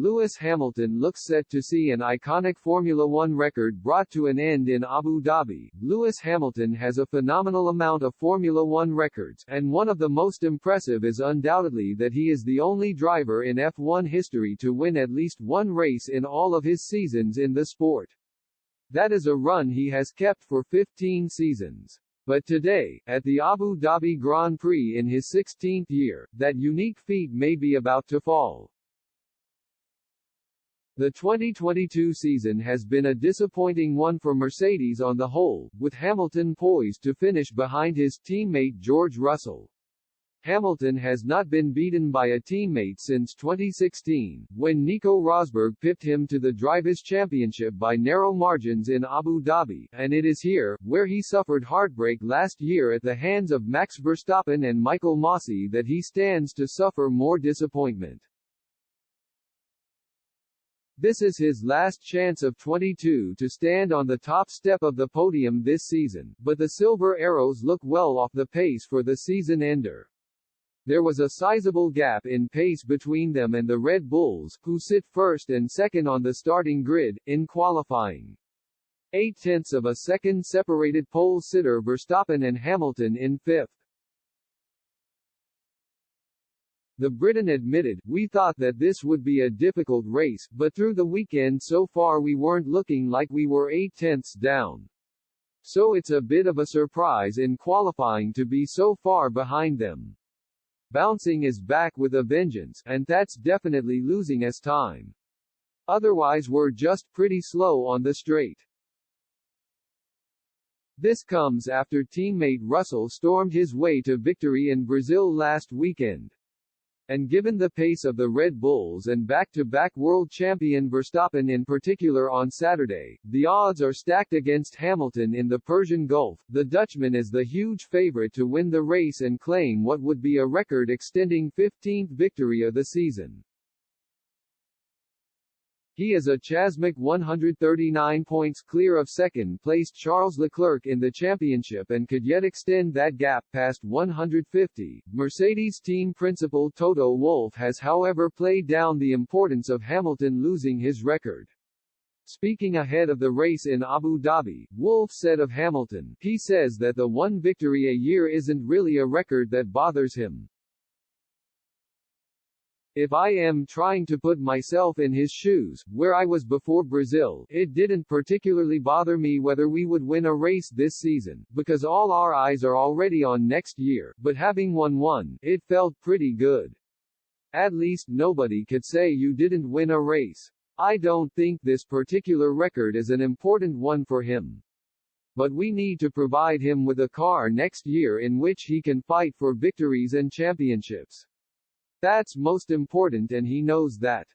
Lewis Hamilton looks set to see an iconic Formula One record brought to an end in Abu Dhabi. Lewis Hamilton has a phenomenal amount of Formula One records, and one of the most impressive is undoubtedly that he is the only driver in F1 history to win at least one race in all of his seasons in the sport. That is a run he has kept for 15 seasons. But today, at the Abu Dhabi Grand Prix in his 16th year, that unique feat may be about to fall. The 2022 season has been a disappointing one for Mercedes on the whole, with Hamilton poised to finish behind his teammate George Russell. Hamilton has not been beaten by a teammate since 2016, when Nico Rosberg pipped him to the Drivers' Championship by narrow margins in Abu Dhabi, and it is here, where he suffered heartbreak last year at the hands of Max Verstappen and Michael Masi, that he stands to suffer more disappointment. This is his last chance of 22 to stand on the top step of the podium this season, but the Silver Arrows look well off the pace for the season ender. There was a sizable gap in pace between them and the Red Bulls, who sit first and second on the starting grid, in qualifying. 0.8 of a second separated pole sitter Verstappen and Hamilton in fifth. The Briton admitted, "We thought that this would be a difficult race, but through the weekend so far we weren't looking like we were 0.8 down. So it's a bit of a surprise in qualifying to be so far behind them. Bouncing is back with a vengeance, and that's definitely losing us time. Otherwise we're just pretty slow on the straight." This comes after teammate Russell stormed his way to victory in Brazil last weekend. And given the pace of the Red Bulls and back-to-back world champion Verstappen in particular on Saturday, the odds are stacked against Hamilton in the Persian Gulf. The Dutchman is the huge favorite to win the race and claim what would be a record-extending 15th victory of the season. He is a chasmic 139 points clear of second-placed Charles Leclerc in the championship and could yet extend that gap past 150. Mercedes team principal Toto Wolff has however played down the importance of Hamilton losing his record. Speaking ahead of the race in Abu Dhabi, Wolff said of Hamilton, "He says that the one victory a year isn't really a record that bothers him. If I am trying to put myself in his shoes, where I was before Brazil, it didn't particularly bother me whether we would win a race this season, because all our eyes are already on next year, but having won one, it felt pretty good. At least nobody could say you didn't win a race. I don't think this particular record is an important one for him. But we need to provide him with a car next year in which he can fight for victories and championships. That's most important and he knows that."